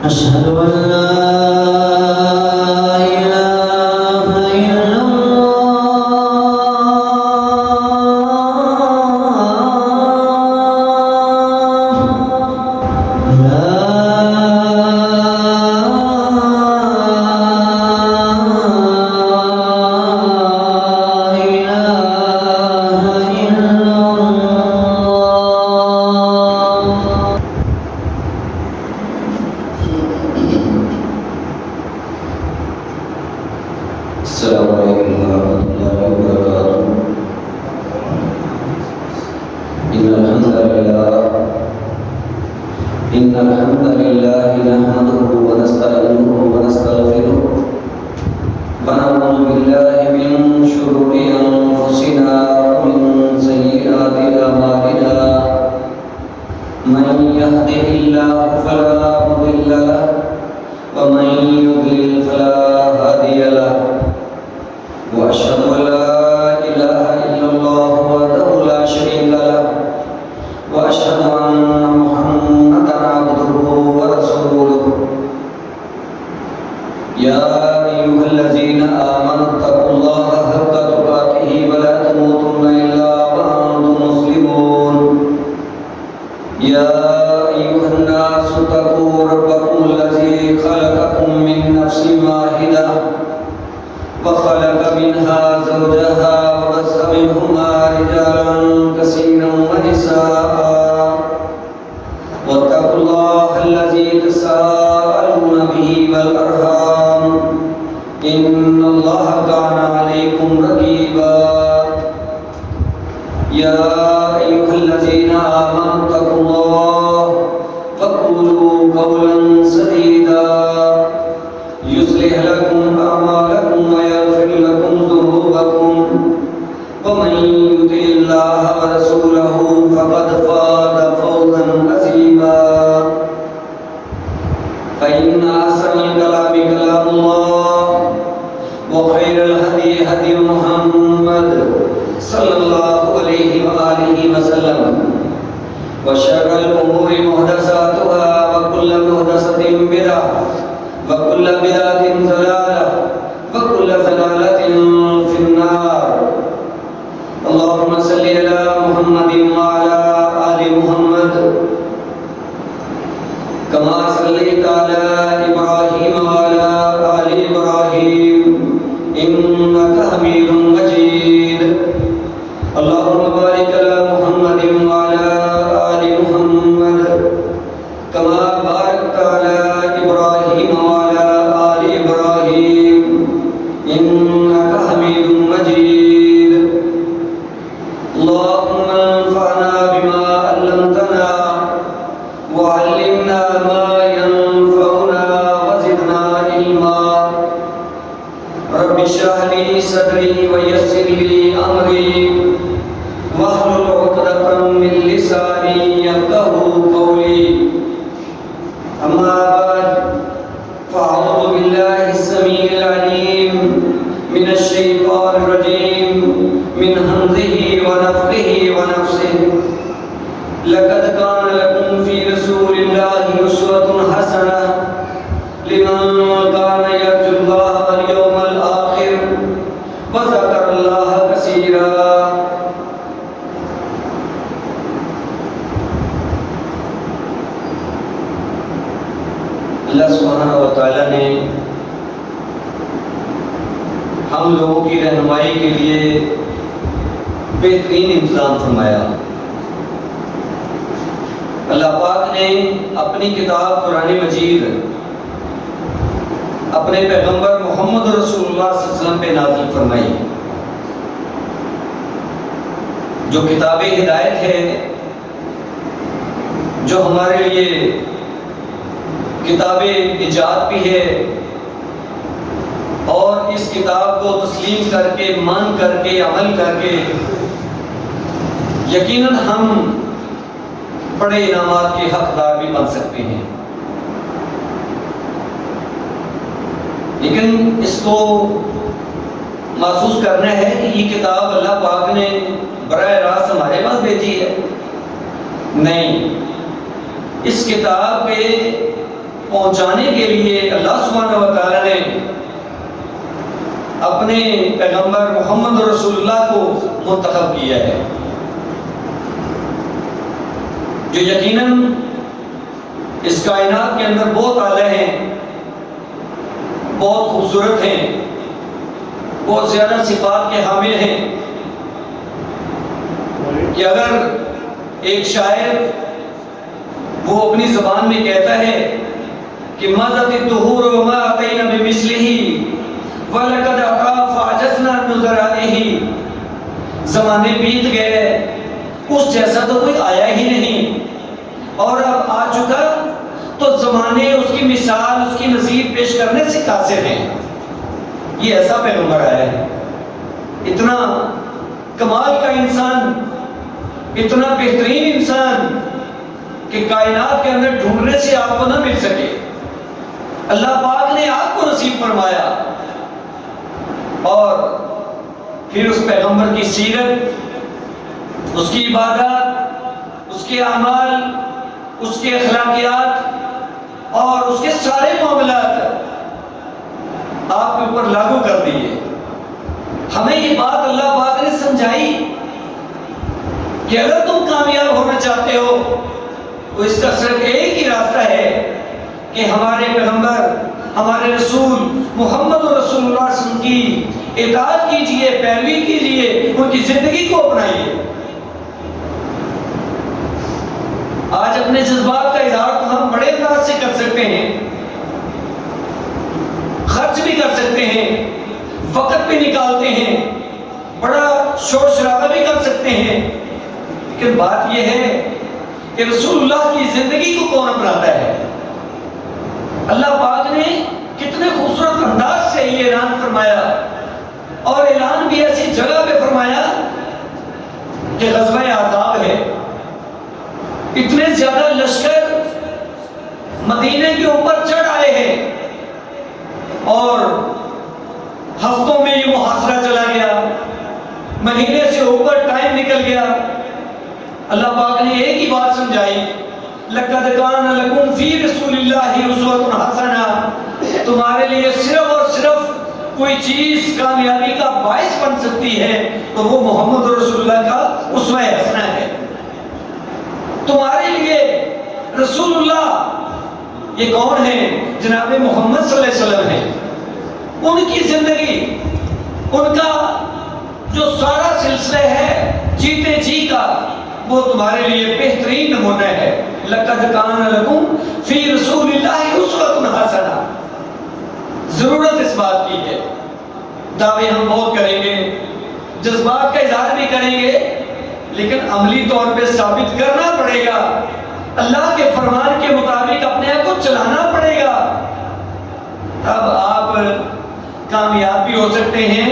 أشهد أن لا إله إلا الله لا إله إلا الله. السلام عليكم ورحمة الله وبركاته. إن الحمد لله نحمده ونستعينه ونستغفره ونعوذ بالله من شرور أنفسنا ومن سيئات أعمالنا. من يهده الله فلا مضل له ومن يضلل فلا هادي له. وأشهد أن لا إله إلا الله وحده لا شريك له وأشهد أن محمدا عبده ورسوله. يا أيها الذين آمنوا اتقوا الله حق تقاته ولا تموتن إلا وأنتم مسلمون. يا أيها الناس اتقوا ربكم الذي خلقكم من نفس واحدة وخلق منها زوجها وبث منهما رجالا كثيرا ونساء. واتقوا الله الذي تساءلون به والأرحام إن الله كان عليكم رقيبا. يا أيها الذين آمنوا اتقوا الله وقولوا قولا سديدا يصلح لكم أعمالكم ويغفر لكم ذنوبكم. ومن يطع الله ورسوله فقد فاز فوزا عظيما. فإن أحسن الكلام كلام الله وخير الهدي هدي محمد صلى الله عليه وآله وسلم. وشر الأمور محدثاتها وكل محدثة بدعة وكل بدعة ضلالة وكل ضلالة في النار. اللهم صل على محمد وعلى آل محمد كما صليت على إبراهيم وعلى آل إبراهيم إنك حميد مجيد. اللهم بارك على محمد وعلى آل محمد كما باركت على إبراهيم وعلى آل إبراهيم إنك حميد مجيد. اللهم انفعنا بما علمتنا وعلمنا ما ينفعنا وزدنا علما. رب اشرح لي صدري ويسر لي أمري واحلل عقدة من لساني يفقهوا قولي. أما بعد فأعوذ بالله السميع العليم من الشيطان الرجيم من همزه ونفخه ونفسه. لقد كان لكم في رسول الله أسوة حسنة لمن كان يرجو الله واليوم الآخر وذكر الله كثيرا. اللہ سبحانہ و تعالیٰ نے ہم لوگوں کی رہنمائی کے لیے بہترین انتظام فرمایا. اللہ پاک نے اپنی کتاب قرآن مجید اپنے پیغمبر محمد رسول اللہ صلی اللہ علیہ وسلم پہ نازل فرمائی، جو کتاب ہدایت ہے، جو ہمارے لیے کتاب نجات بھی ہے. اور اس کتاب کو تسلیم کر کے، مان کر کے، عمل کر کے یقیناً ہم بڑے انعامات کے حقدار بھی بن سکتے ہیں. لیکن اس کو محسوس کرنا ہے کہ یہ کتاب اللہ پاک نے براہ راست ہمارے پاس بھیجی ہے. نہیں، اس کتاب پہ پہنچانے کے لیے اللہ سبحانہ و تعالیٰ نے اپنے پیغمبر محمد رسول اللہ کو منتخب کیا ہے، جو یقیناً اس کائنات کے اندر بہت اعلیٰ ہیں، بہت خوبصورت ہیں، بہت زیادہ صفات کے حامل ہیں، کہ اگر ایک شاعر وہ اپنی زبان میں کہتا ہے کہ مَضَتِ الدُّهُورُ وَمَا أَتَيْنَا بِمِثْلِهِ وَلَقَدْ أَطَافَ عَجَزْنَا عَنْ نُظَرَائِهِ، زمانے بیت گئے، اس جیسا تو کوئی آیا ہی نہیں، اور اب آ چکا تو زمانے اس کی مثال، اس کی نظیر پیش کرنے سے قاصر ہیں۔ یہ ایسا پیغمبر آیا ہے، اتنا کمال کا انسان، اتنا بہترین انسان کہ کائنات کے اندر ڈھونڈنے سے آپ کو نہ مل سکے، اللہ پاک نے آپ کو نصیب فرمایا، اور پھر اس پیغمبر کی سیرت، اس کی عبادات، اس کے اعمال، اس کے اخلاقیات اور اس کے سارے معاملات آپ کے اوپر لاگو کر دیے۔ ہمیں یہ بات اللہ پاک نے سمجھائی کہ اگر تم کامیاب ہونا چاہتے ہو تو اس کا صرف ایک ہی راستہ ہے کہ ہمارے پیغمبر، ہمارے رسول محمد رسول اللہ صلی اللہ علیہ وسلم کی اطاعت کیجئے، پیروی کیجئے، ان کی زندگی کو اپنائیے۔ آج اپنے جذبات کا اظہار تو ہم بڑے انداز سے کر سکتے ہیں، خرچ بھی کر سکتے ہیں، وقت بھی نکالتے ہیں، بڑا شور شرابہ بھی کر سکتے ہیں، لیکن بات یہ ہے کہ رسول اللہ کی زندگی کو کون اپناتا ہے؟ اللہ پاک نے کتنے خوبصورت انداز سے یہ اعلان فرمایا، اور اعلان بھی ایسی جگہ پہ فرمایا کہ غزوہ احزاب ہے، اتنے زیادہ لشکر مدینے کے اوپر چڑھ آئے ہیں، اور ہفتوں میں یہ محاصرہ چلا گیا، مہینے سے اوپر ٹائم نکل گیا۔ اللہ پاک نے ایک ہی بات سمجھائی، لَقَدْ كَانَ لَكُمْ فِي رَسُولِ اللَّهِ أُسْوَةٌ حَسَنَةٌ، تمہارے لیے صرف اور صرف کوئی چیز کامیابی کا باعث بن سکتی ہے تو وہ محمد رسول اللہ کا اسوہ حسنہ ہے۔ تمہارے لیے رسول اللہ یہ کون ہیں؟ جناب محمد صلی اللہ علیہ وسلم ہیں۔ ان کی زندگی، ان کا جو سارا سلسلہ ہے جیتے جی کا، وہ تمہارے لیے بہترین نمونہ ہے۔ لَقَدْ كَانَ لَكُمْ فِي رَسُولِ اللَّهِ أُسْوَةٌ حَسَنَةٌ۔ ضرورت اس بات کی ہے، دعوے ہم بہت کریں گے، جذبات کا اظہار بھی کریں گے، لیکن عملی طور پہ ثابت کرنا پڑے گا، اللہ کے فرمان کے مطابق اپنے آپ کو چلانا پڑے گا، تب آپ کامیاب بھی ہو سکتے ہیں،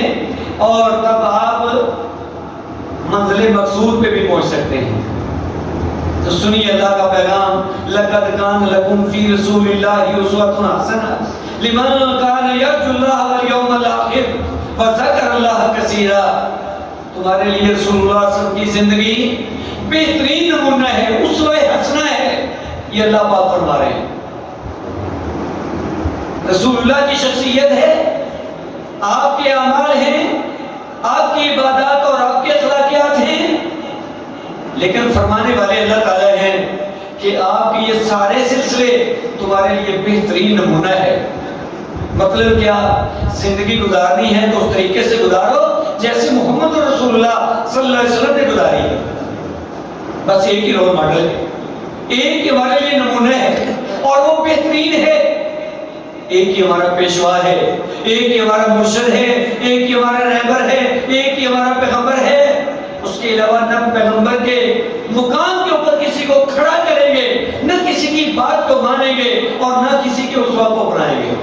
اور تب آپ منزل مقصود پہ بھی پہنچ سکتے ہیں۔ تو سنیے اللہ کا پیغام، لَقَدْ كَانَ لَكُمْ فِي رَسُولِ اللَّهِ أُسْوَةٌ حَسَنَةٌ لِمَنْ كَانَ يَرْجُو اللَّهَ وَالْيَوْمَ الْآخِرَ وَذَكَرَ اللَّهَ كَثِيرًا۔ تمہارے لیے رسول اللہ صلی اللہ علیہ وسلم کی زندگی بہترین نمونہ ہے، اسوہ حسنہ ہے، یہ اللہ پاک فرما رہے ہیں۔ رسول اللہ کی شخصیت ہے، آپ کے اعمال ہیں، آپ کی عبادات اور آپ کے اخلاقیات ہیں، لیکن فرمانے والے اللہ تعالیٰ ہیں کہ آپ کے یہ سارے سلسلے تمہارے لیے بہترین نمونہ ہے۔ مطلب کیا؟ زندگی گزارنی ہے تو اس طریقے سے گزارو جیسے محمد رسول اللہ صلی اللہ علیہ وسلم نے گزاری ہے۔ بس ایک ہی رول ماڈل ہے، ایک ہی ہمارے لیے نمونہ ہے، اور وہ بہترین ہے۔ ایک ہی ہمارا پیشوا ہے، ایک ہی ہمارا مرشد ہے، ایک ہی ہمارا رہبر ہے، ایک ہی ہمارا پیغمبر ہے۔ اس کے علاوہ نہ پیغمبر کے مقام کے اوپر کسی کو کھڑا کریں گے، نہ کسی کی بات کو مانیں گے، اور نہ کسی کے اسوہ کو اپنائیں گے۔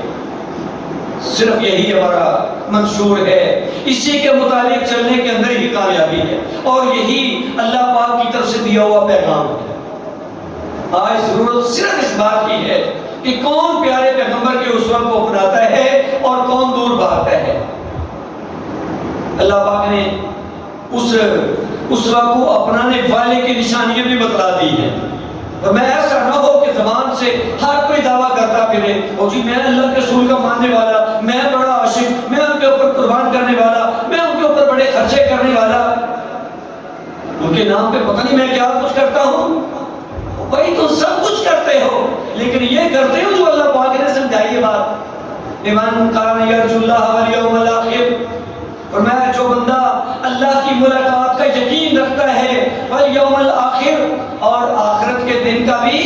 صرف یہی ہمارا منشور ہے، اسی کے مطابق چلنے کے اندر ہی کامیابی ہے، اور یہی اللہ پاک کی طرف سے دیا ہوا پیغام ہے۔ آج ضرورت صرف اس بات کی ہے کہ کون پیارے پیغمبر کے اسوہ کو اپناتا ہے اور کون دور بھاگتا ہے۔ اللہ پاک نے اس اسوہ کو اپنانے والے کی نشانیاں بھی بتلا دی ہیں، اور میں ایسا نہ ہو کہ زبان سے ہر کوئی دعویٰ کرتا بناتا پھرے، اور جی میں اللہ کے رسول کا ماننے والا، میں بڑا عاشق، میں ان کے اوپر قربان کرنے والا، میں ان کے اوپر بڑے خرچے کرنے والا، ان کے نام پہ پتہ نہیں میں کیا کچھ کرتا ہوں۔ بھائی تم سب کچھ کرتے ہو، لیکن یہ کرتے ہو جو اللہ پاک نے سمجھائی ہے بات، ایمان کان یرجو اللہ والیوم الاخر، اور میں جو بندہ اللہ کی ملاقات کا یقین رکھتا ہے، والیوم الاخر، اور آخرت کے دن کا بھی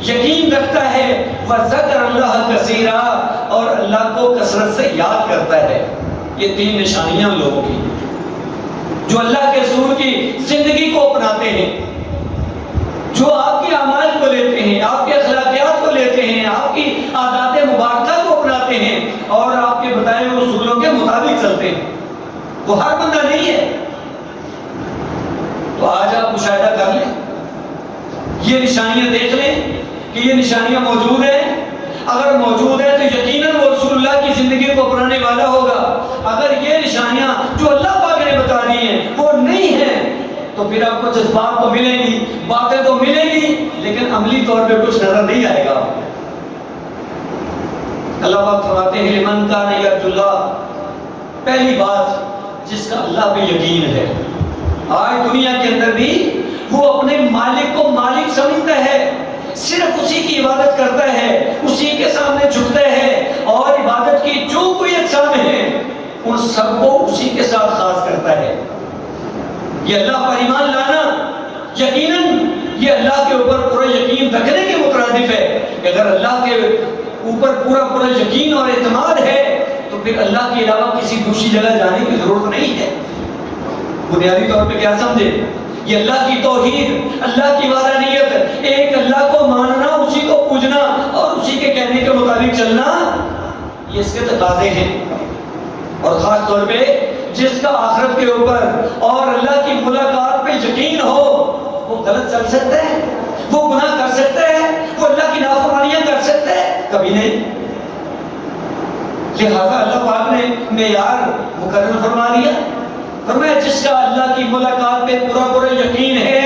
یقین رکھتا ہے، وذکر اللہ کثیرا، اور اللہ کو کثرت سے یاد کرتا ہے۔ یہ تین نشانیاں لوگوں کی جو اللہ کے رسول کی زندگی کو اپناتے ہیں، جو آپ کے اعمال کو لیتے ہیں، آپ کے اخلاقیات کو لیتے ہیں، آپ کی عادات مبارکہ کو اپناتے ہیں، اور آپ کے بتائے ہوئے اصولوں کے مطابق چلتے ہیں۔ وہ ہر بندہ نہیں ہے۔ تو آج آپ مشاہدہ کر لیں، یہ نشانیاں دیکھ لیں کہ یہ نشانیاں موجود ہیں۔ اگر موجود ہے تو یقیناً وہ رسول اللہ کی زندگی کو اپنانے والا ہوگا۔ اگر یہ نشانیاں جو اللہ پاک نے بتا دی ہیں وہ نہیں ہیں تو پھر آپ کو جذبات تو ملیں گی، باتیں تو ملیں گی، لیکن عملی طور پہ کچھ نظر نہیں آئے گا۔ اللہ پاک فرماتے ہیں لمن کان یرجو اللہ، پہلی بات جس کا اللہ پہ یقین ہے۔ آج دنیا کے اندر بھی وہ اپنے مالک کو مالک سمجھتا ہے، صرف اسی کی عبادت کرتا ہے، اسی کے سامنے جھکتا ہے، اور عبادت کی جو کوئی اقسام ہیں ان سب کو اسی کے ساتھ خاص کرتا ہے۔ یہ اللہ پر ایمان لانا یقیناً یہ اللہ کے اوپر پورا یقین رکھنے کے مترادف ہے کہ اگر اللہ کے اوپر پورا یقین اور اعتماد ہے تو پھر اللہ کے علاوہ کسی دوسری جگہ جانے کی ضرورت نہیں ہے۔ بنیادی طور پہ کیا سمجھے؟ یہ اللہ کی توحید، اللہ کی وحدانیت، ایک اللہ کو ماننا، اسی کو پوجنا اور اسی کے کہنے کے مطابق چلنا، یہ اس کے تقاضے ہیں۔ اور خاص طور پہ جس کا آخرت کے اوپر اور اللہ کی ملاقات پہ یقین ہو وہ غلط چل سکتا ہے، وہ گناہ کر سکتا ہے، وہ اللہ کی نافرمانیاں کر سکتا ہے؟ کبھی نہیں۔ لہذا اللہ پاک نے معیار مقرر فرما دیا، فرمایا جس کا اللہ کی ملاقات پہ پورا یقین ہے،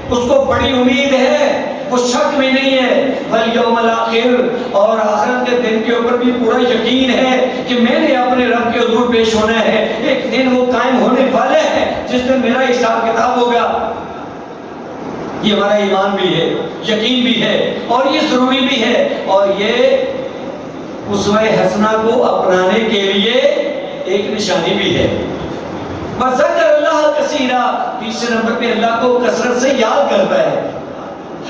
اس کو بڑی امید ہے، وہ شک میں نہیں ہے، والیوم الاخر، اور آخرت کے دن کے اوپر بھی پورا یقین ہے کہ میں نے اپنے رب کے حضور پیش ہونا ہے، ایک دن وہ قائم ہونے والا ہے جس دن میرا حساب کتاب ہوگا۔ یہ ہمارا ایمان بھی ہے، یقین بھی ہے، اور یہ ضروری بھی ہے، اور یہ اسوہ حسنہ کو اپنانے کے لیے ایک نشانی بھی ہے۔ وذکر اللہ کثیرا، تیسرے نمبر پہ اللہ کو کثرت سے یاد کرتا ہے،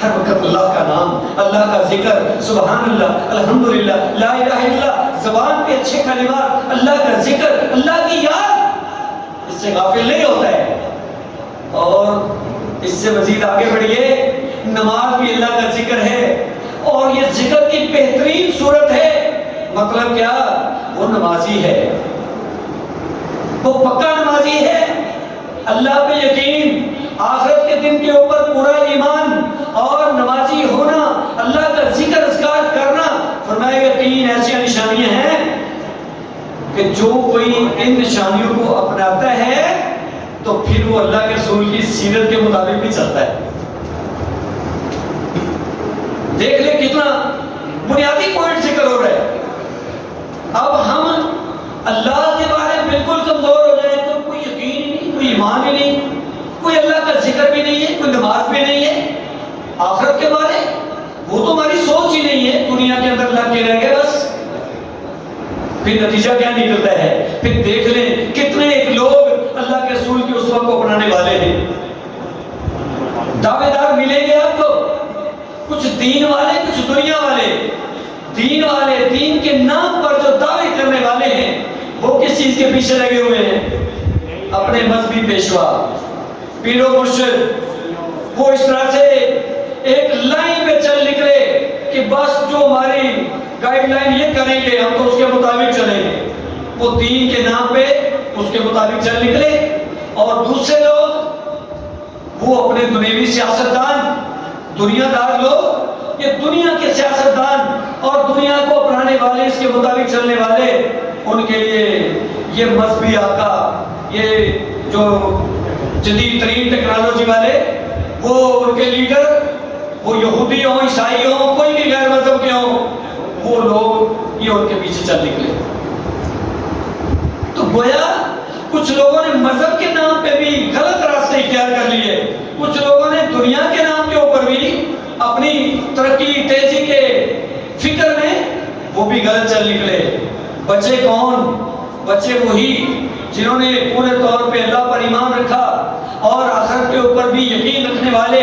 ہر وقت اللہ کا نام، اللہ کا ذکر، سبحان اللہ، الحمدللہ، لا الہ الا اللہ، زبان پہ اچھے کلمات، اللہ کا ذکر، اللہ کی یاد، اس سے غافل نہیں ہوتا ہے۔ اور اس سے مزید آگے بڑھیے، نماز بھی اللہ کا ذکر ہے، اور یہ ذکر کی بہترین صورت ہے۔ مطلب کیا؟ وہ نمازی ہے، وہ پکا نمازی ہے، اللہ پہ یقین، آخرت کے دن کے اوپر پورا ایمان، اور نمازی ہونا، اللہ کا ذکر اذکار کرنا۔ فرمایا کہ تین ایسی نشانیاں ہیں کہ جو کوئی ان نشانیوں کو اپناتا ہے تو پھر وہ اللہ کے رسول کی سیرت کے مطابق بھی چلتا ہے۔ دیکھ لیں کتنا بنیادی پوائنٹ ذکر ہو رہا ہے۔ اب ہم اللہ کے بارے میں بالکل کمزور ہو جائے تو کوئی یقین ہی نہیں، کوئی ایمان ہی نہیں، کوئی اللہ کا ذکر بھی نہیں ہے، کوئی نماز بھی نہیں ہے، آخرت کے بارے وہ تو ہماری سوچ ہی نہیں ہے، دنیا کے اندر لگ کے رہ گئے بس۔ پھر نتیجہ کیا نکلتا ہے؟ پھر دیکھ لیں کتنے ایک لوگ اللہ کے رسول کی اسوہ کو اپنانے والے ہیں، دعوے دار ملیں گے آپ کو، کچھ دین والے، کچھ دنیا والے۔ دین والے، دین کے نام پر جو دعوے کرنے والے ہیں، وہ کس چیز کے پیچھے لگے ہوئے ہیں؟ اپنے مذہبی پیشوا، پیر و مرشد، وہ اس طرح سے ایک لائن پہ چل نکلے کہ بس جو ہماری گائیڈ لائن یہ کریں گے ہم تو اس کے مطابق چلیں گے۔ وہ دین کے نام پہ اس کے مطابق چل نکلے، اور دوسرے لوگ وہ اپنے دنیوی سیاستدان، دنیا دار لوگ، یہ دنیا کے سیاستدان اور دنیا کو اپنانے والے، اس کے مطابق چلنے والے، ان کے لیے یہ مذہبی آقا، یہ جو جدید ترین ٹیکنالوجی والے، وہ ان کے لیڈر، وہ یہودی ہوں، عیسائی ہوں، کوئی بھی غیر مذہب کے ہوں، وہ لوگ یہ ان کے پیچھے چل نکلے۔ تو گویا کچھ لوگوں نے مذہب کے نام پہ بھی غلط راستے اختیار کر لیے، کچھ لوگوں نے دنیا کے نام کے اوپر بھی اپنی ترقی تیزی کے فکر میں وہ بھی غلط چل نکلے۔ بچے کون؟ بچے وہی جنہوں نے پورے طور پہ اللہ پر ایمان رکھا اور آخرت کے اوپر بھی یقین رکھنے والے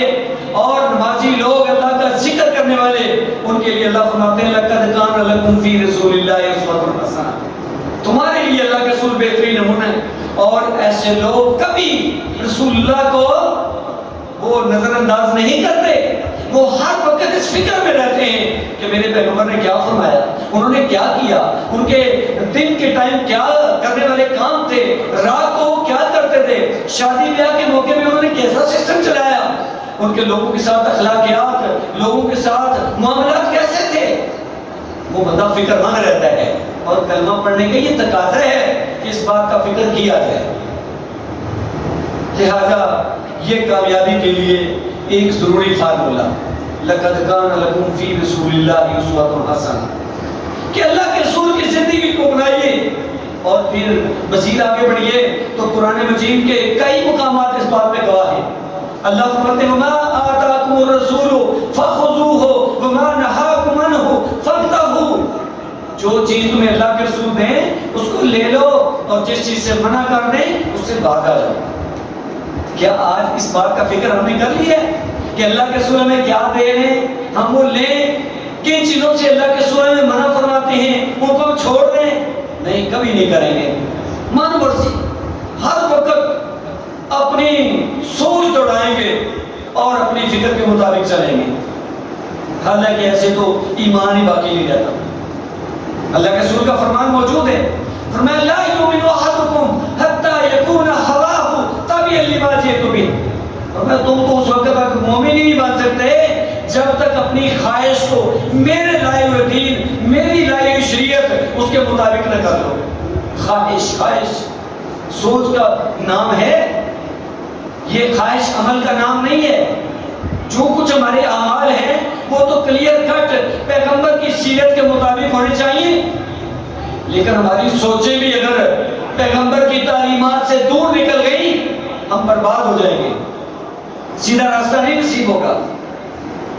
اور نمازی لوگ، اللہ کا ذکر کرنے والے، ان کے لیے اللہ فرماتے ہیں لَقَدْ كَانَ لَكُمْ فِي رَسُولِ اللَّهِ أُسْوَةٌ حَسَنَةٌ، تمہارے لیے اللہ کے رسول بہترین نمونہ ہے۔ اور ایسے لوگ کبھی رسول اللہ کو وہ نظر انداز نہیں کرتے، وہ ہر وقت اس فکر میں رہتے ہیں کہ میرے پیغمبر نے کیا فرمایا، انہوں نے کیا کیا، ان کے دن کے ٹائم کیا کرنے والے کام تھے، رات کو کیا کرتے تھے، شادی بیاہ کے موقع میں انہوں نے کیسا سسٹم چلایا، ان کے لوگوں کے ساتھ اخلاقیات، لوگوں کے ساتھ معاملات کیسے تھے، وہ بندہ فکر مند رہتا ہے۔ اور کلمہ پڑھنے کا یہ تقاضا ہے کہ اس بات کا فکر کیا جائے۔ لہذا یہ کامیابی کے لیے ایک ضروری فارمولہ لَقَدْ كَانَ لَكُمْ فِي رَسُولِ اللَّهِ أُسْوَةٌ حَسَنَةٌ، کہ اللہ کے رسول کی زندگی کو اپنائیے۔ اور پھر مزید آگے بڑھیے تو قرآن مجید کے کئی مقامات اس بات پہ گواہ ہیں۔ اللہ فرماتے ہیں وَمَا آتَاكُمُ الرَّسُولُ فَخُذُوهُ وَمَا نَهَاكُمْ عَنْهُ فَانْتَهُوا، جو چیز تمہیں اللہ کے رسول دیں اس کو لے لو، اور جس چیز سے منع کر دیں اس سے بھاگ جاؤ۔ کیا آج اس بات کا فکر ہم نے کر لیا ہے کہ اللہ کے رسول ہمیں کیا دے رہے ہیں، ہم وہ لیں؟ کن چیزوں سے اللہ کے رسول ہمیں منع فرماتے ہیں ان کو ہم چھوڑ دیں؟ نہیں، کبھی نہیں کریں گے۔ من مرضی ہر وقت اپنی سوچ دوڑائیں گے اور اپنی فکر کے مطابق چلیں گے، حالانکہ ایسے تو ایمان ہی باقی نہیں رہتا۔ اللہ کے رسول کا فرمان موجود ہے، فرمایا لا یؤمن احدکم حتی یکون ہواہ تابعا لما جئت بہ، فرمایا تم تو اس وقت تک مومن ہی نہیں بن سکتے جب تک اپنی خواہش کو میرے لائے ہوئے دین، میری لائی ہوئی شریعت اس کے مطابق نہ کر لو۔ خواہش سوچ کا نام ہے، یہ خواہش عمل کا نام نہیں ہے۔ جو کچھ ہمارے اعمال ہیں وہ تو کلیئر کٹ پیغمبر کی سیرت کے مطابق ہونے چاہیے، لیکن ہماری سوچیں بھی اگر پیغمبر کی تعلیمات سے دور نکل گئی ہم برباد ہو جائیں گے، سیدھا راستہ نہیں نصیب ہوگا۔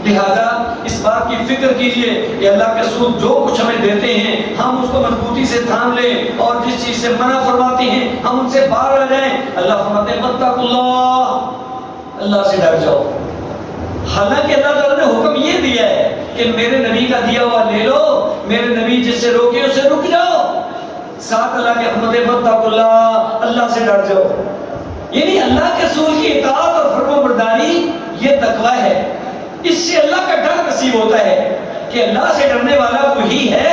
لہذا اس بات کی فکر کیجئے کہ اللہ کے رسول جو کچھ ہمیں دیتے ہیں ہم اس کو مضبوطی سے تھام لیں، اور جس چیز سے منع فرماتے ہیں ہم ان سے باہر آ جائیں۔ اللہ فرماتے ہیں واتقوا اللہ، اللہ سے ڈر جاؤ۔ حالانکہ اللہ تعالیٰ نے حکم یہ دیا ہے کہ میرے نبی کا دیا ہوا لے لو، میرے نبی جس سے روکے اس سے رک جاؤ، ساتھ اللہ کے حکم دے واتقوا اللہ، اللہ سے ڈر جاؤ۔ یعنی اللہ کے رسول کی اطاعت اور فرما برداری یہ تقویٰ ہے، اس سے اللہ کا ڈر نصیب ہوتا ہے کہ اللہ سے ڈرنے والا وہی ہے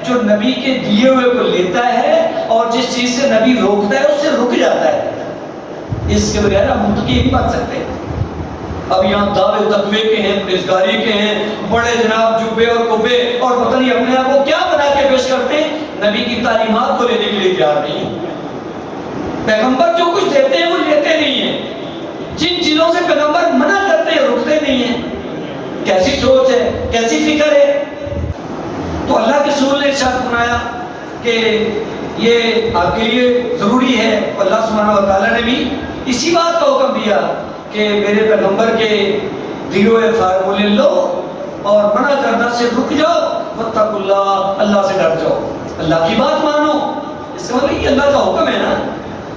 جو نبی کے دیے ہوئے کو لیتا ہے اور جس چیز سے نبی روکتا ہے اس سے رک جاتا ہے۔ اس کے بغیر ہم متقی نہیں بن سکتے۔ اب یہاں دعوے تقوی کے ہیں، پرہیزگاری کے ہیں، بڑے جناب جبے اور کبے اور پتہ نہیں اپنے آپ کو کیا بنا کے پیش کرتے ہیں، نبی کی تعلیمات کو لینے کے لیے تیار نہیں۔ پیغمبر جو کچھ دیتے ہیں وہ لیتے نہیں ہیں، جن چیزوں سے پیغمبر منع کرتے ہیں رکتے نہیں ہیں۔ کیسی سوچ ہے، کیسی فکر ہے؟ تو اللہ کے رسول نے ارشاد فرمایا کہ یہ آپ کے لیے ضروری ہے۔ اللہ سبحانہ و تعالیٰ نے بھی اسی بات کا حکم دیا کہ میرے پیغمبر کے دیے ہوئے فارمولے لو اور منع کردہ سے رک جاؤ، واتقوا اللہ، اللہ سے ڈر جاؤ، اللہ کی بات مانو۔ اس کا مطلب یہ اللہ کا حکم ہے نا،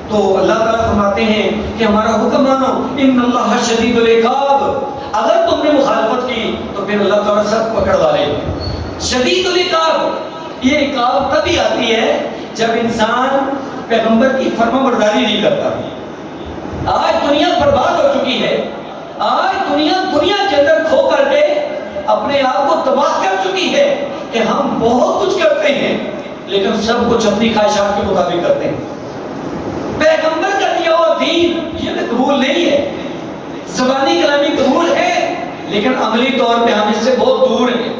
تو اللہ تعالیٰ فرماتے ہیں کہ ہمارا حکم مانو، ان اللہ شدید العقاب، اگر تم نے مخالفت کی تو پھر اللہ تعالیٰ سخت پکڑ والے۔ شدید العقاب، یہ عقاب تبھی آتی ہے جب انسان پیغمبر کی فرما برداری نہیں کرتا۔ آج دنیا برباد ہو چکی ہے، آج دنیا کے اندر کھو کر کے اپنے آپ کو تباہ کر چکی ہے کہ ہم بہت کچھ کرتے ہیں لیکن سب کچھ اپنی خواہشات کے مطابق کرتے ہیں۔ پیغمبر کا دیا ہوا دین یہ قبول نہیں ہے، زبانی کلامی قبول ہے لیکن عملی طور پہ ہم اس سے بہت دور ہیں۔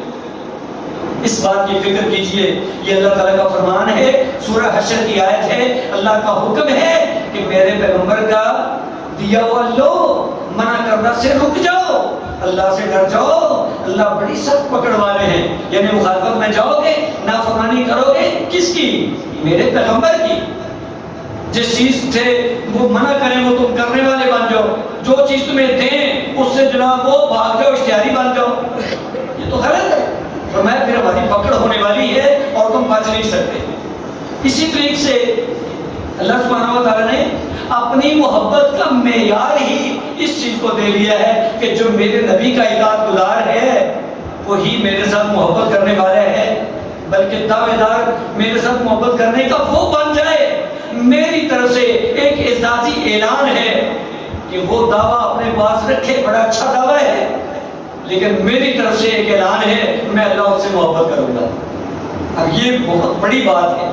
اس بات کی فکر کیجئے، یہ اللہ تعالیٰ کا فرمان ہے، سورہ حشر کی آیت ہے، اللہ کا حکم ہے کہ میرے پیغمبر کا دیا ہوا لو، منع کردہ سے رک جاؤ، اللہ سے ڈر جاؤ، اللہ بڑی سخت پکڑ والے ہیں، یعنی مخالفت میں جاؤ گے، نافرمانی کرو گے، کس کی؟ میرے پیغمبر کی۔ جس چیز سے وہ منع کریں وہ تم کرنے والے بن جاؤ، جو چیز تمہیں دیں اس سے جناب وہ بھاگ جاؤ، اشتہاری بن جاؤ، یہ تو غلط ہے۔ فرمایا پھر ہماری پکڑ ہونے والی ہے اور تم بچ نہیں سکتے۔ اسی طریقے سے اللہ سبحانہ و تعالیٰ نے اپنی محبت کا معیار ہی اس چیز کو دے لیا ہے کہ جو میرے نبی کا اطاعت گزار ہے وہی میرے ساتھ محبت کرنے والا ہے، بلکہ دعوے دار میرے ساتھ محبت کرنے کا وہ بن جائے۔ میری طرف سے ایک اعزازی اعلان ہے کہ وہ دعویٰ اپنے پاس رکھے، بڑا اچھا دعویٰ ہے، لیکن میری طرف سے ایک اعلان ہے میں اللہ سے محبت کروں گا۔ اب یہ بہت بڑی بات ہے۔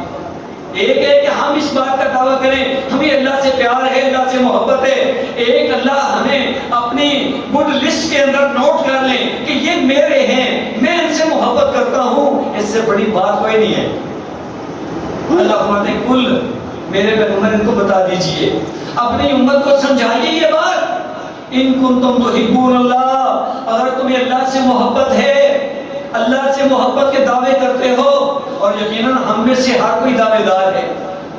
ایک ہے کہ ہم اس بات کا دعویٰ کریں ہمیں اللہ سے پیار ہے، اللہ سے محبت ہے، ایک اللہ ہمیں اپنی گڈ لسٹ کے اندر نوٹ کر لیں کہ یہ میرے ہیں، میں ان سے محبت کرتا ہوں، اس سے بڑی بات کوئی نہیں ہے۔ اللہ فرماتے ہیں کل میرے پیغمبر ان کو بتا دیجئے، اپنی امت کو سمجھائیے یہ بات، ان کنتم تحبون اللہ، اگر تمہیں اللہ سے محبت ہے، اللہ سے محبت کے دعوے کرتے ہو، اور یقیناً ہم میں سے ہر کوئی دعوے دار ہے۔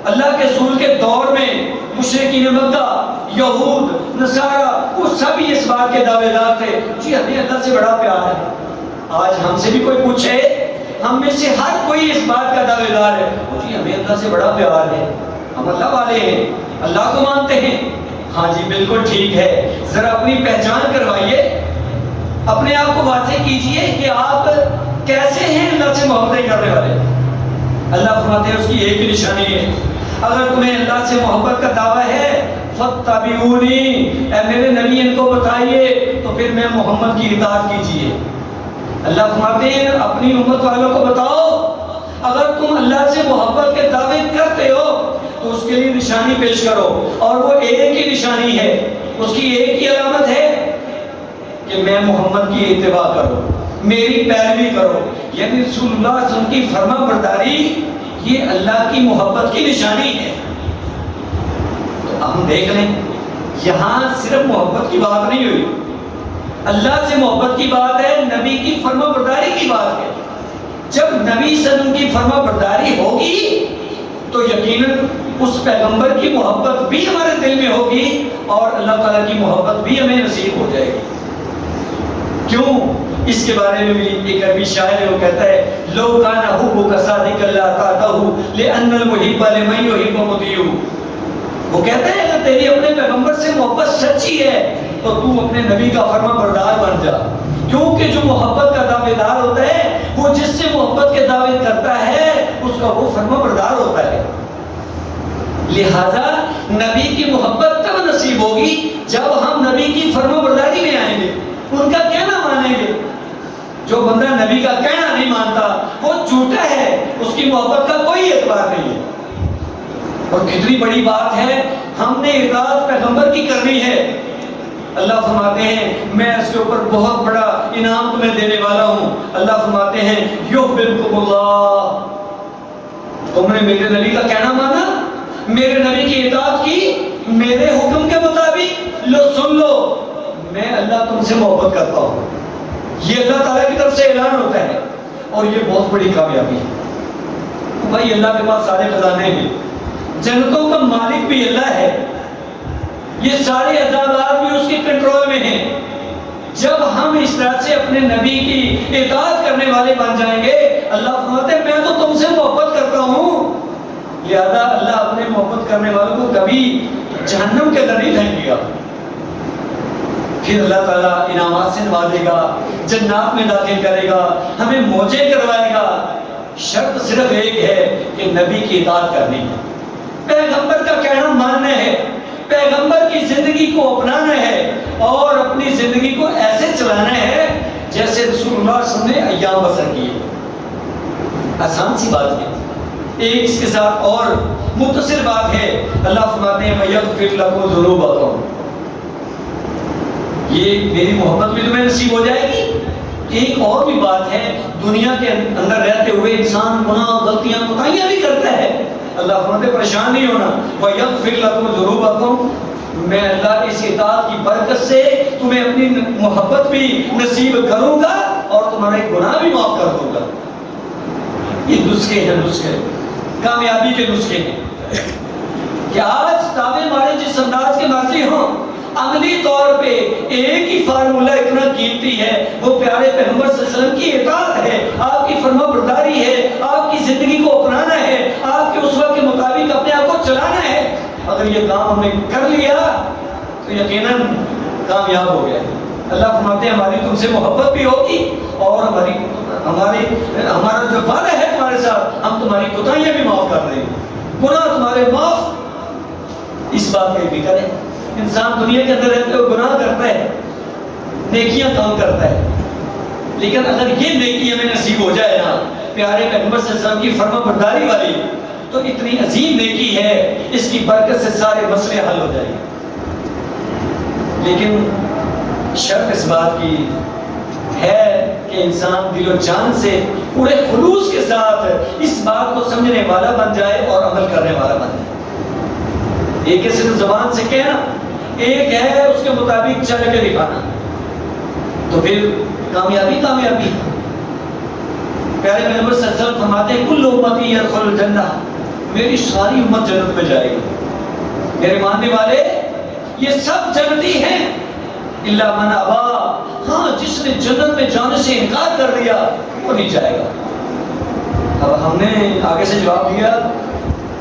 اللہ کے رسول کے دور میں مشرکین مکہ، یہود، نصارہ، وہ سبھی اس بات کے دعوے دار تھے جی ہمیں اللہ سے بڑا پیار ہے۔ آج ہم سے بھی کوئی پوچھے، ہم میں سے ہر کوئی اس بات کا دعوے دار ہے جی ہمیں اللہ سے بڑا پیار ہے، ہم اللہ والے ہیں، اللہ کو مانتے ہیں۔ ہاں جی بالکل ٹھیک ہے، ذرا اپنی پہچان کروائیے، اپنے آپ کو واضح کیجئے کہ آپ کیسے ہیں اللہ سے محبت کرنے والے۔ اللہ فرماتے ہیں اس کی ایک ہی نشانی ہے، اگر تمہیں اللہ سے محبت کا دعویٰ ہے فَاتَّبِعُونِی، اے میرے نبی ان کو بتائیے، تو پھر میں محمد کی اطاعت کیجئے۔ اللہ فرماتے ہیں اپنی امت والوں کو بتاؤ اگر تم اللہ سے محبت کے دعوے کرتے ہو تو اس کے لیے نشانی پیش کرو، اور وہ ایک ہی نشانی ہے، اس کی ایک ہی علامت ہے کہ میں محمد کی اتباع کرو، میری پیروی کرو، یعنی رسول اللہ صلی اللہ علیہ وسلم کی فرما برداری یہ اللہ کی محبت کی نشانی ہے۔ تو ہم دیکھ لیں یہاں صرف محبت کی بات نہیں ہوئی، اللہ سے محبت کی بات ہے، نبی کی فرما برداری کی بات ہے۔ جب نبی صلی اللہ علیہ وسلم کی فرما برداری ہوگی تو یقیناً اس پیغمبر کی محبت بھی ہمارے دل میں ہوگی اور اللہ تعالیٰ کی محبت بھی ہمیں نصیب ہو جائے گی۔ کیوں؟ اس کے بارے میں بھی ایک عربی شاعر ہے، وہ کہتا ہے لو کان حبک صادقا لاطعتہ لان المحب لمن یحب مطیع۔ وہ کہتا ہے اگر تیری اپنے پیغمبر سے محبت سچی ہے تو تو اپنے نبی کا فرما بردار بن جا، کیونکہ جو محبت کا دعوے دار ہوتا ہے وہ جس سے محبت کے دعوے کرتا ہے اس کا وہ فرما بردار ہوتا ہے۔ لہذا نبی کی محبت تب نصیب ہوگی جب ہم نبی کی فرما برداری میں آئیں گے، ان کا کہنا مانیں گے۔ جو بندہ نبی کا کہنا نہیں مانتا وہ جھوٹا ہے، اس کی محبت کا کوئی اعتبار نہیں ہے۔ اور کتنی بڑی بات ہے، ہم نے اطاعت پیغمبر کی کرنی ہے۔ اللہ فرماتے ہیں میں اس کے اوپر بہت بڑا انعام تمہیں دینے والا ہوں۔ اللہ فرماتے ہیں یحببکم اللہ، تم نے میرے نبی کا کہنا مانا، میرے نبی کی اطاعت کی، میرے حکم کے مطابق، لو سن لو میں اللہ تم سے محبت کرتا ہوں۔ یہ اللہ تعالیٰ کی طرف سے اعلان ہوتا ہے اور یہ بہت بڑی کامیابی ہے۔ بھائی اللہ کے پاس سارے خزانے ہیں، جنتوں کا مالک بھی اللہ ہے، یہ سارے عذابات بھی اس کے کنٹرول میں ہیں۔ جب ہم اس طرح سے اپنے نبی کی اطاعت کرنے والے بن جائیں گے، اللہ فرماتے ہیں میں تو تم سے محبت کرتا ہوں، لہذا اللہ اپنے محبت کرنے والوں کو کبھی جہنم کے اندر نہیں پھینکے گا، پھر اللہ تعالیٰ انعامات سے نوازے گا، جنات میں داخل کرے گا، ہمیں موجے کروائے گا۔ شرط صرف ایک ہے کہ نبی کی اطاعت کرنی ہے، پیغمبر کا کہنا ماننا ہے، پیغمبر کی زندگی کو اپنانا ہے اور اپنی زندگی کو ایسے چلانا ہے جیسے رسول اللہ صلی اللہ علیہ وسلم نے ایام بسر کیے۔ آسان سی بات ہے۔ ایک اس کے ساتھ اور مختصر بات ہے، اللہ فرماتے ہیں وَيَغْفِرْ لَكُمْ ذُنُوبَكُمْ، یہ میری محبت بھی تمہیں نصیب ہو جائے گی۔ ایک اور بھی بات ہے، دنیا کے اندر رہتے ہوئے انسان گناہ، غلطیاں، کوتاہیاں بھی کرتا ہے، اللہ فرماتے پریشان نہیں ہونا، وَيَغْفِرْ لَكُمْ ذُنُوبَكُمْ، میں اللہ اس اطاعت کی برکت سے تمہیں اپنی محبت بھی نصیب کروں گا تمہارا ایک گناہ بھی معاف کر دوں گا۔ یہ نسخے ہیں، نسخے کامیابی کے نسخے ہیں کہ آج دعوے ہمارے جس انداز کے مرضی ہوں، عملی طور پہ ایک ہی فارمولہ اتنا قیمتی ہے، وہ پیارے پیغمبر صلی اللہ علیہ وسلم کی اطاعت ہے، آپ کی فرما برداری ہے، آپ کی زندگی کو اپنانا ہے، آپ کے اسوہ کے مطابق اپنے آپ کو چلانا ہے۔ اگر یہ کام ہم نے کر لیا تو یقیناً کامیاب ہو گیا۔ اللہ فرماتے ہیں ہماری تم سے محبت بھی ہوگی اور ہمارا جو وعدہ ہے تمہارے ساتھ، ہم تمہاری کوتاہیاں بھی معاف کر دیں گے، گناہ تمہارے معاف۔ اس بات کی فکر ہے، انسان دنیا کے اندر رہتے ہوئے گناہ کرتا ہے، نیکیاں کام کرتا ہے، لیکن اگر یہ نیکی ہمیں نصیب ہو جائے نا پیارے پیغمبر صلی اللہ علیہ وسلم کی فرما برداری والی، تو اتنی عظیم نیکی ہے، اس کی برکت سے سارے مسئلے حل ہو جائیں گے۔ لیکن شرط اس بات کی ہے کہ انسان دل و جان سے پورے خلوص کے ساتھ اس بات کو سمجھنے والا بن جائے اور عمل کرنے والا بن جائے۔ ایک ہے صرف زبان سے کہنا، ایک ہے اس کے مطابق چل کے دکھانا، تو پھر کامیابی کامیابی۔ پیارے پیغمبر صلی اللہ علیہ وسلم فرماتے ہیں کل امتی یدخل الجنہ، میری ساری امت جنت میں جائے گی، میرے ماننے والے یہ سب جنتی ہیں، الا من ابا، ہاں جس نے جنت میں جانے سے انکار کر دیا وہ نہیں جائے گا۔ اب ہم نے آگے سے جواب دیا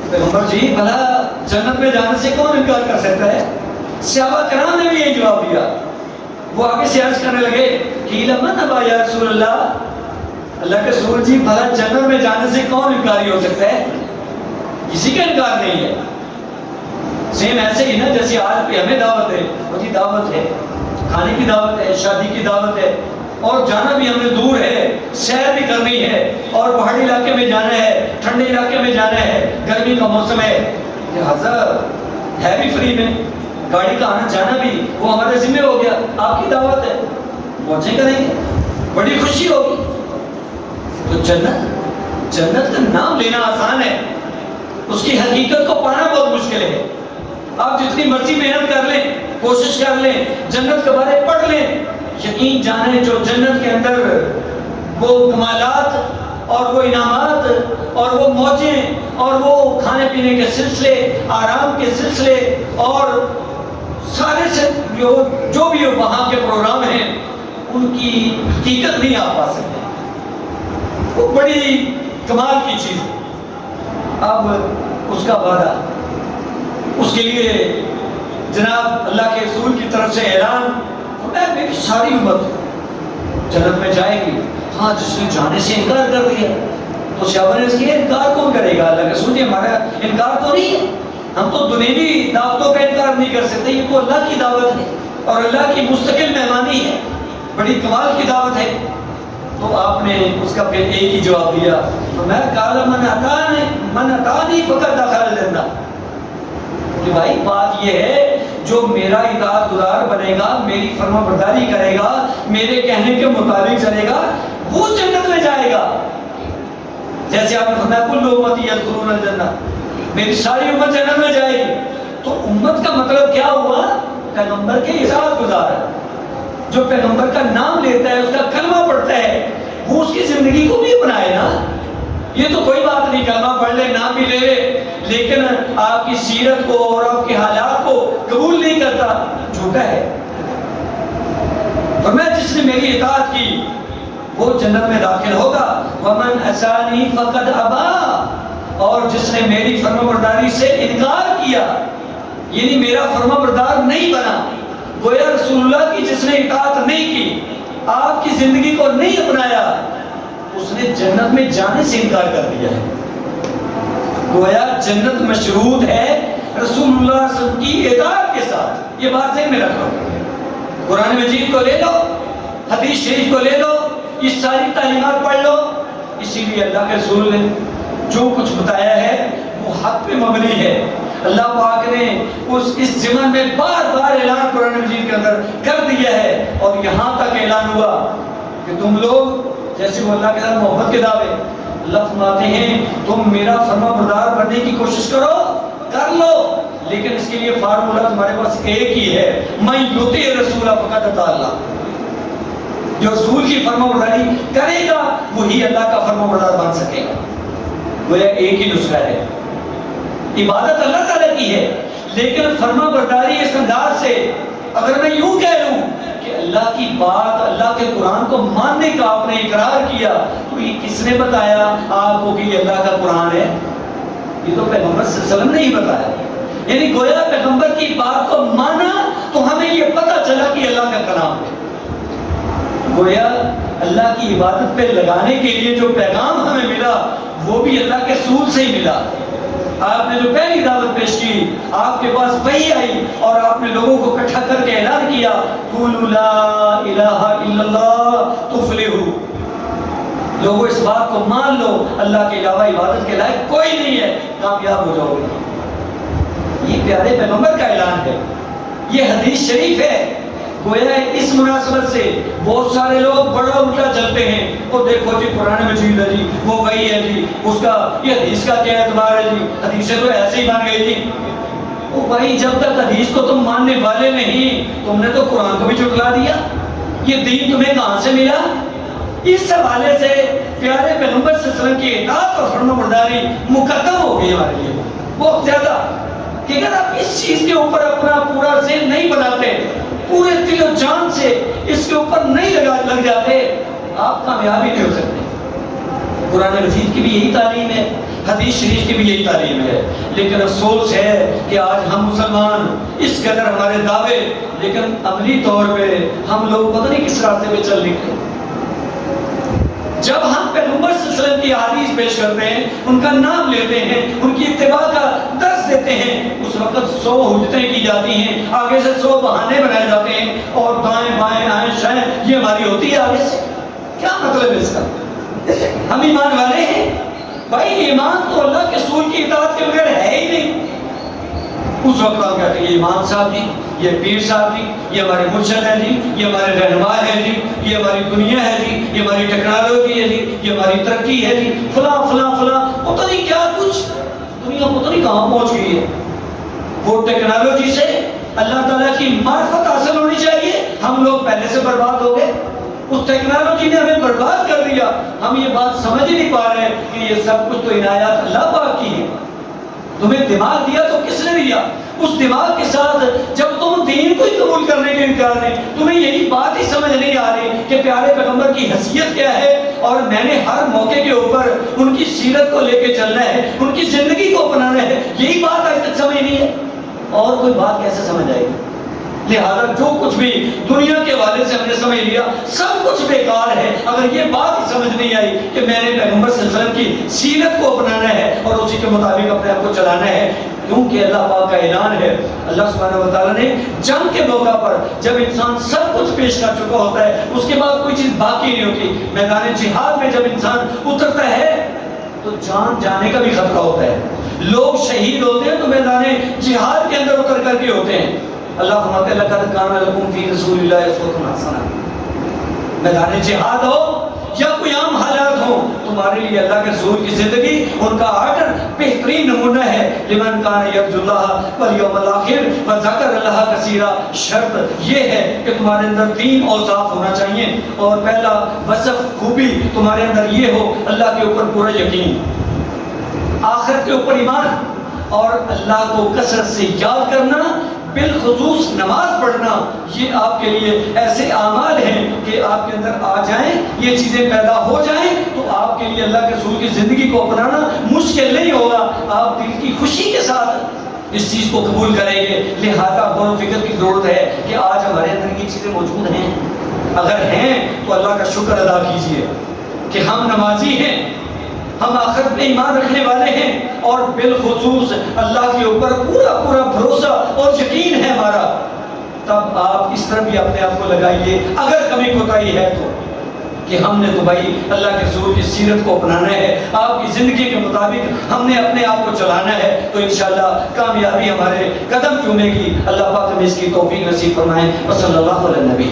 پیغمبر جی بھلا جنت میں جانے سے کون انکار کر سکتا ہے؟ صحابہ کرام نے بھی یہی جواب دیا۔ وہ آگے سے عرض کرنے لگے قیل من ابا یا رسول اللہ، اللہ کے رسول جی بھلا جنت میں جانے سے کون انکاری ہو سکتا ہے؟ کسی کا انکار نہیں ہے۔ سیم ایسے ہی نا جیسے آج بھی ہمیں دعوت ہے، وہ جی دعوت ہے، کھانے کی دعوت ہے، شادی کی دعوت ہے، اور جانا بھی ہمیں دور ہے، سیر بھی کرنی ہے، اور پہاڑی علاقے میں جانا ہے، ٹھنڈے علاقے میں جانا ہے، گرمی کا موسم ہے، لہٰذا ہے بھی فری میں، گاڑی کا آنا جانا بھی وہ ہمارے ذمہ ہو گیا، آپ کی دعوت ہے، پہنچے کریں گے، بڑی خوشی ہوگی۔ تو جنت کا نام لینا آسان ہے، اس کی حقیقت کو پانا بہت مشکل ہے۔ آپ جتنی مرضی محنت کر لیں، کوشش کر لیں، جنت کے بارے پڑھ لیں، یقین جانیں جو جنت کے اندر وہ کمالات اور وہ انعامات اور وہ موجیں اور وہ کھانے پینے کے سلسلے، آرام کے سلسلے اور سارے سے جو بھی وہاں کے پروگرام ہیں، ان کی حقیقت نہیں آپ پا سکتے۔ وہ بڑی کمال کی چیز ہے۔ اب اس کا وعدہ، اس کے لیے جناب اللہ کے رسول کی طرف سے اعلان، میری ساری امت جنت میں جائے گی، ہاں جس نے جانے سے انکار کر دیا۔ تو صحابہ نے اس کے انکار کون کرے گا؟ اللہ کے رسول جی ہمارا انکار تو نہیں ہے، ہم تو دنیوی دعوتوں کا انکار نہیں کر سکتے، یہ تو اللہ کی دعوت ہے اور اللہ کی مستقل مہمانی ہے، بڑی کمال کی دعوت ہے۔ تو آپ نے اس کا پھر ایک ہی جواب دیا، تو میں کہا من اطاعنی فقد دخل الجنہ، کہ بھائی بات یہ ہے جو میرا اطاعت گزار بنے گا، میری فرما برداری کرے گا، میرے کہنے کے مطابق چلے گا، وہ جنت میں جائے گا۔ جیسے آپ نے فرمایا کل امتی یدخلون الجنہ، میری ساری امت جنت میں جائے گی، تو امت کا مطلب کیا ہوا؟ پیغمبر کے اطاعت گزار ہے، جو پیغمبر کا نام لیتا ہے، اس کا کلمہ پڑھتا ہے، وہ اس کی زندگی کو بھی اپنائے نا۔ یہ تو کوئی بات نہیں کلمہ پڑھ لے، نام بھی لے لے، لیکن آپ کی سیرت کو اور آپ کے حالات کو قبول نہیں کرتا، جھوٹا ہے۔ اور میں جس نے میری اطاعت کی وہ جنت میں داخل ہوگا، ومن عصانی فقد ابا، اور جس نے میری فرما برداری سے انکار کیا، یعنی میرا فرما بردار نہیں بنا، گویا رسول اللہ کی جس نے اطاعت نہیں کی، آپ کی زندگی کو نہیں اپنایا، اس نے جنت میں جانے سے انکار کر دیا ہے۔ گویا جنت مشروط ہے رسول اللہ صلی اللہ علیہ وسلم کی اطاعت کے ساتھ، یہ بات ذہن میں رکھو۔ قرآن مجید کو لے لو، حدیث شریف کو لے لو، یہ ساری تعلیمات پڑھ لو، اسی لیے اللہ کے رسول نے جو کچھ بتایا ہے وہ حق پہ مبنی ہے۔ اللہ پاک نے اس زمن میں بار بار اعلان قرآن مجید کے اندر کر دیا ہے، اور یہاں تک اعلان ہوا کہ تم لوگ جیسے وہ اللہ کے ساتھ محبت کے دعوے، اللہ فرماتے ہیں تم میرا فرما بردار بننے کی کوشش کرو، کر لو، لیکن اس کے لیے فارمولہ تمہارے پاس ایک ہی ہے، میں یطیع الرسول فقد اطاع اللہ۔ جو رسول کی فرما برداری کرے گا وہی اللہ کا فرما بردار بن سکے گا. گویا ایک ہی نسخہ ہے. عبادت اللہ تعالیٰ کی ہے، لیکن فرما برداری اس انداز سے اگر میں یوں کہہ لوں کہ اللہ کی بات، اللہ کے قرآن کو ماننے کا آپ نے اقرار کیا، تو یہ کس نے بتایا آپ کو کہ یہ اللہ کا قرآن ہے؟ یہ تو پیغمبر صلی اللہ علیہ وسلم نے ہی بتایا. یعنی گویا پیغمبر کی بات کو مانا تو ہمیں یہ پتہ چلا کہ اللہ کا کلام ہے. گویا اللہ کی عبادت پہ لگانے کے لیے جو پیغام ہمیں ملا وہ بھی اللہ کے رسول سے ہی ملا. آپ نے جو پہلی دعوت پیش کی، آپ کے پاس وحی آئی اور آپ نے لوگوں کو اکٹھا کر کے اعلان کیا قولوا لا الہ الا اللہ تفلحوا. لوگوں اس بات کو مان لو اللہ کے علاوہ عبادت کے لائق کوئی نہیں ہے، کامیاب ہو جاؤ گے. یہ پیارے پیغمبر کا اعلان ہے، یہ حدیث شریف ہے. گویا اس مناسبت سے بہت سارے لوگ بڑا الٹا چلتے ہیں. وہ دیکھو جی قرآن مجید ہے جی، وہ وہی ہے جی، اس کا یہ حدیث کا کیا اعتبار ہے جی، حدیثیں تو ایسے ہی بن گئی جی. وہ بھائی جب تک حدیث کو تم ماننے والے نہیں، تم نے تو قرآن کو بھی جھٹلا دیا. یہ دین تمہیں کہاں سے ملا؟ اس حوالے سے پیارے پیغمبر صلی اللہ علیہ وسلم کی اطاعت اور فرما برداری مقدم ہو گئی ہمارے لیے بہت زیادہ. کہ اگر آپ اس چیز کے اوپر اپنا پورا ذہن نہیں بناتے، پورے دل و جان سے اس کے اوپر نہیں لگ جاتے، آپ کامیاب ہی نہیں ہو سکتے. قرآن مجید کی بھی یہی تعلیم ہے، حدیث شریف کی بھی یہی تعلیم ہے. لیکن افسوس ہے کہ آج ہم مسلمان اس قدر ہمارے دعوے، لیکن عملی طور پہ ہم لوگ پتہ نہیں کس راستے پہ چل نکلے. جب ہم پیغمبر صلی اللہ علیہ وسلم کی حدیث پیش کرتے ہیں، ان کا نام لیتے ہیں، ان کی اتباع کا درس دیتے ہیں، اس وقت 100 حجتیں کی جاتی ہیں، آگے سے 100 بہانے بنائے جاتے ہیں، اور دائیں بائیں آئیں شائیں یہ ہماری ہوتی ہے آگے سے. کیا مطلب ہے اس کا؟ ہم ایمان والے ہیں بھائی. ایمان تو اللہ کے رسول کی اطاعت کے بغیر ہے ہی نہیں. اس وقت ہم کہتے ہیں یہ امام صاحب جی، یہ پیر صاحب جی، یہ ہمارے مرشد ہے جی، یہ ہمارے رہنما ہے جی، یہ ہماری دنیا ہے جی، یہ ہماری ٹیکنالوجی ہے جی، یہ ہماری ترقی ہے جی، فلاں فلاں فلاں پتہ نہیں کیا کچھ. دنیا پتہ نہیں کہاں پہنچ گئی ہے. وہ ٹیکنالوجی سے اللہ تعالیٰ کی معرفت حاصل ہونی چاہیے، ہم لوگ پہلے سے برباد ہو گئے. اس ٹیکنالوجی نے ہمیں برباد کر دیا. ہم یہ بات سمجھ ہی نہیں پا رہے کہ یہ سب کچھ تو عنایات اللہ پاک کی ہے. تمہیں دماغ دیا تو کس نے دیا؟ اس دماغ کے ساتھ جب تم دین کو ہی قبول کرنے کے انکار نہیں، تمہیں یہی بات ہی سمجھ نہیں آ رہی کہ پیارے پیغمبر کی حیثیت کیا ہے اور میں نے ہر موقع کے اوپر ان کی سیرت کو لے کے چلنا ہے، ان کی زندگی کو اپنانا ہے، یہی بات آج تک سمجھ نہیں ہے. اور کوئی بات کیسے سمجھ آئے گی؟ لہذا جو کچھ بھی دنیا کے حوالے سے ہم نے سمجھ لیا سب کچھ بیکار ہے اگر یہ بات ہی سمجھ نہیں آئی کہ میں نے پیغمبر صلی اللہ علیہ وسلم کی سیرت کو اپنانا ہے اور اسی کے مطابق اپنے آپ کو چلانا ہے. کیونکہ اللہ پاک کا اعلان ہے. اللہ سبحانہ و تعالیٰ نے جنگ کے موقع پر جب انسان سب کچھ پیش کر چکا ہوتا ہے اس کے بعد کوئی چیز باقی نہیں ہوتی. میدان جہاد میں جب انسان اترتا ہے تو جان جانے کا بھی خطرہ ہوتا ہے. لوگ شہید ہوتے ہیں تو میدان جہاد کے اندر اتر کر کے ہوتے ہیں. اللہ فرماتے ہیں لقد کان لکم فی رسول اللہ اسوۃ حسنہ. میدان جہاد ہو یا کوئی عام حالات ہو تمہارے لیے اللہ کے رسول کی زندگی ان کا آرڈر بہترین نمونہ ہے. لمن کان یرجو اللہ والیوم الآخر وذکر اللہ کثیرا. شرط یہ ہے کہ تمہارے اندر 3 اوصاف ہونا چاہیے اور پہلا وصف خوبی تمہارے اندر یہ ہو اللہ کے اوپر پورا یقین، آخرت کے اوپر ایمان اور اللہ کو کثرت سے یاد کرنا، بالخصوص نماز پڑھنا. یہ آپ کے لیے ایسے اعمال ہیں کہ آپ کے اندر آ جائیں، یہ چیزیں پیدا ہو جائیں تو آپ کے لیے اللہ کے رسول کی زندگی کو اپنانا مشکل نہیں ہوگا. آپ دل کی خوشی کے ساتھ اس چیز کو قبول کریں گے. لہذا غور و فکر کی ضرورت ہے کہ آج ہمارے اندر یہ چیزیں موجود ہیں. اگر ہیں تو اللہ کا شکر ادا کیجئے کہ ہم نمازی ہیں، ہم آخرت میں ایمان رکھنے والے ہیں اور بالخصوص اللہ کے اوپر پورا پورا بھروسہ اور یقین ہے ہمارا. تب آپ اس طرح بھی اپنے آپ کو لگائیے اگر کمی کوتاہی ہے تو کہ ہم نے تو بھائی اللہ کے رسول کی سیرت کو اپنانا ہے، آپ کی زندگی کے مطابق ہم نے اپنے آپ کو چلانا ہے تو انشاءاللہ کامیابی ہمارے قدم چومے گی. اللہ پاک ہمیں اس کی توفیق نصیب فرمائے. وصلی اللہ علیہ نبی.